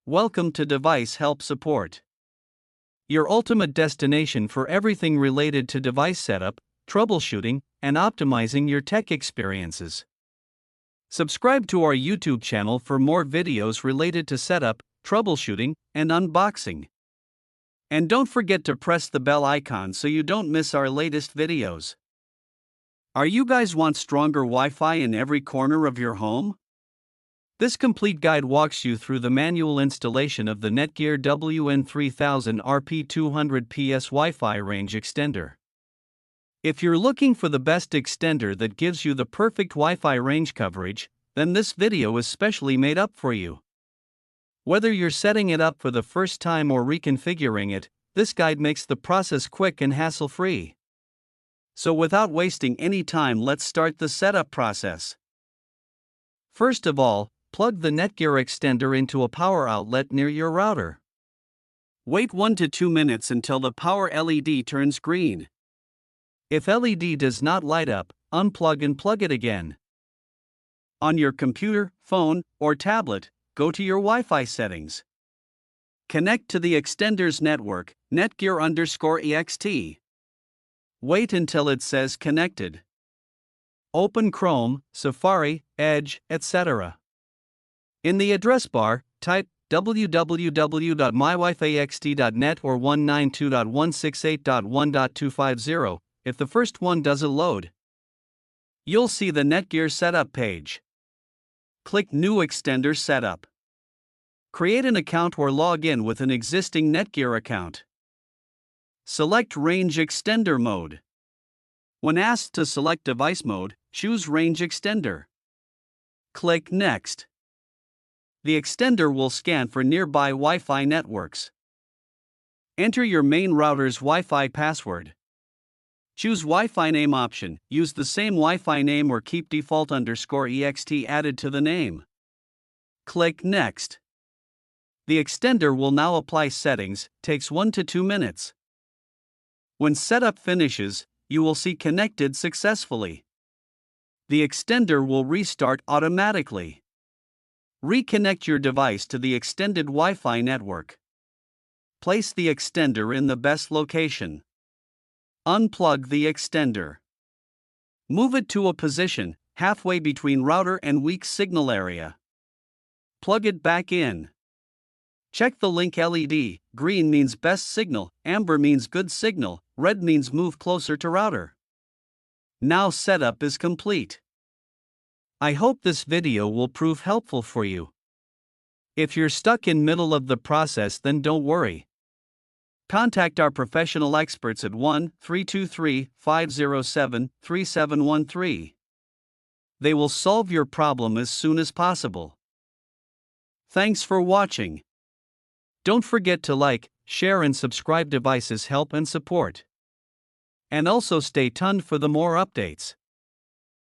Welcome to Device Help Support, your ultimate destination for everything related to device setup, troubleshooting, and optimizing your tech experiences. Subscribe to our YouTube channel for more videos related to setup, troubleshooting, and unboxing. And don't forget to press the bell icon so you don't miss our latest videos. Are you guys want stronger Wi-Fi in every corner of your home? This complete guide walks you through the manual installation of the Netgear WN3000RP-200PES Wi-Fi range extender. If you're looking for the best extender that gives you the perfect Wi-Fi range coverage, then this video is specially made up for you. Whether you're setting it up for the first time or reconfiguring it, this guide makes the process quick and hassle-free. So without wasting any time, let's start the setup process. First of all, plug the Netgear extender into a power outlet near your router. Wait 1 to 2 minutes until the power LED turns green. If LED does not light up, unplug and plug it again. On your computer, phone, or tablet, go to your Wi-Fi settings. Connect to the extender's network, Netgear_EXT. Wait until it says connected. Open Chrome, Safari, Edge, etc. In the address bar, type www.mywifiext.net or 192.168.1.250 if the first one doesn't load. You'll see the Netgear setup page. Click New Extender Setup. Create an account or log in with an existing Netgear account. Select Range Extender Mode. When asked to select device mode, choose Range Extender. Click Next. The extender will scan for nearby Wi-Fi networks. Enter your main router's Wi-Fi password. Choose Wi-Fi name option, use the same Wi-Fi name or keep default _EXT added to the name. Click Next. The extender will now apply settings, takes 1 to 2 minutes. When setup finishes, you will see connected successfully. The extender will restart automatically. Reconnect your device to the extended Wi-Fi network. Place the extender in the best location. Unplug the extender. Move it to a position halfway between router and weak signal area. Plug it back in. Check the link LED. Green means best signal, amber means good signal, red means move closer to router. Now setup is complete. I hope this video will prove helpful for you. If you're stuck in middle of the process, then don't worry. Contact our professional experts at 1-323-507-3713. They will solve your problem as soon as possible. Thanks for watching. Don't forget to like, share and subscribe. Devices Help and Support. And also stay tuned for the more updates.